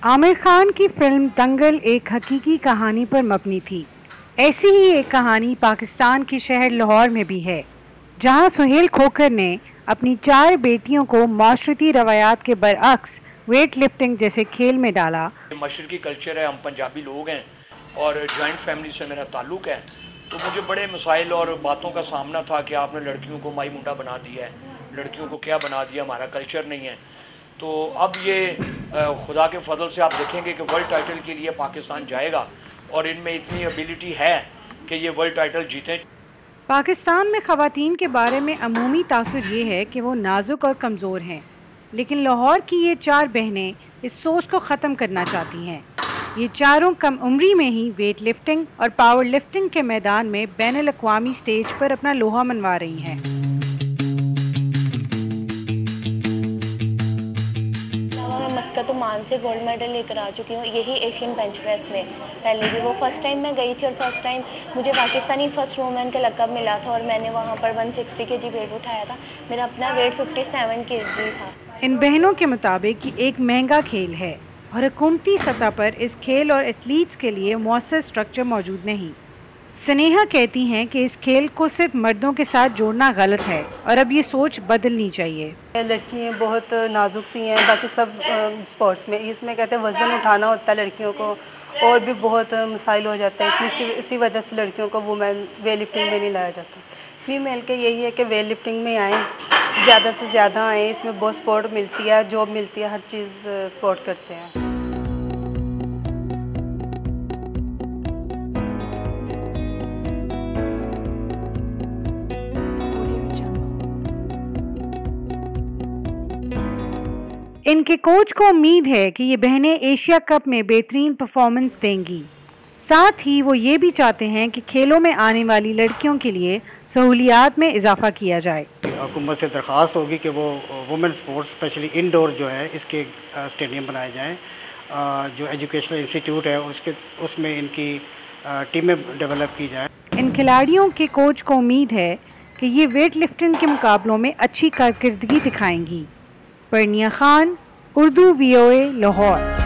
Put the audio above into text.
आमिर खान की फिल्म दंगल एक हकीकी कहानी पर मबनी थी। ऐसी ही एक कहानी पाकिस्तान के शहर लाहौर में भी है, जहां सुहेल खोखर ने अपनी 4 बेटियों को माशरती रवायात के बरअक्स वेट लिफ्टिंग जैसे खेल में डाला। मशरकी कल्चर है, हम पंजाबी लोग हैं और जॉइंट फैमिली से मेरा ताल्लुक़ है, तो मुझे बड़े मसाइल और बातों का सामना था कि आपने लड़कियों को माई मुंडा बना दिया है, लड़कियों को क्या बना दिया, हमारा कल्चर नहीं है। तो अब ये खुदा के फजल से आप देखेंगे कि वर्ल्ड टाइटल के लिए पाकिस्तान जाएगा और इनमें इतनी एबिलिटी है कि ये वर्ल्ड टाइटल जीतें। पाकिस्तान में ख़वातीन के बारे में अमूमी तासुर ये है कि वो नाजुक और कमज़ोर हैं, लेकिन लाहौर की ये 4 बहनें इस सोच को ख़त्म करना चाहती हैं। ये चारों कम उम्री में ही वेट लिफ्टिंग और पावर लिफ्टिंग के मैदान में बैनुल अक़वामी स्टेज पर अपना लोहा मनवा रही हैं। मस्कत ओमान से गोल्ड मेडल लेकर आ चुकी हूँ, यही एशियन बेंच प्रेस में। पहले भी वो फर्स्ट टाइम मैं गई थी और फर्स्ट टाइम मुझे पाकिस्तानी फर्स्ट वुमेन का लक़ब मिला था और मैंने वहाँ पर 160 kg वेट उठाया था। मेरा अपना वेट 57 kg था। इन बहनों के मुताबिक ये एक महंगा खेल है और हुकूमती सतह पर इस खेल और एथलीट्स के लिए मौसर स्ट्रक्चर मौजूद नहीं। स्नेहा कहती हैं कि इस खेल को सिर्फ मर्दों के साथ जोड़ना गलत है और अब ये सोच बदलनी चाहिए। लड़कियाँ बहुत नाजुक सी हैं, बाकी सब स्पोर्ट्स में इसमें कहते हैं वज़न उठाना होता है लड़कियों को और भी बहुत मसाइल हो जाते हैं इसमें। इसी वजह से लड़कियों को वुमेन वेट लिफ्टिंग में नहीं लाया जाता। फीमेल के यही है कि वेट लिफ्टिंग में आएँ, ज़्यादा से ज़्यादा आएँ। इसमें बहुत सपोर्ट मिलती है, जॉब मिलती है, हर चीज़ सपोर्ट करते हैं। इनके कोच को उम्मीद है कि ये बहनें एशिया कप में बेहतरीन परफॉर्मेंस देंगी। साथ ही वो ये भी चाहते हैं कि खेलों में आने वाली लड़कियों के लिए सहूलियात में इजाफा किया जाए। हुकूमत से दरख्वास्त होगी कि वो वुमेन स्पोर्ट्स स्पेशली इंडोर जो है इसके स्टेडियम बनाए जाएं। जो एजुकेशनल इंस्टीट्यूट है उसमें इनकी टीमें डेवलप की जाए। इन खिलाड़ियों के कोच को उम्मीद है कि ये वेट लिफ्टिंग के मुकाबलों में अच्छी कारकर्दगी दिखाएंगी। परनिया खान, उर्दू VOA, लाहौर।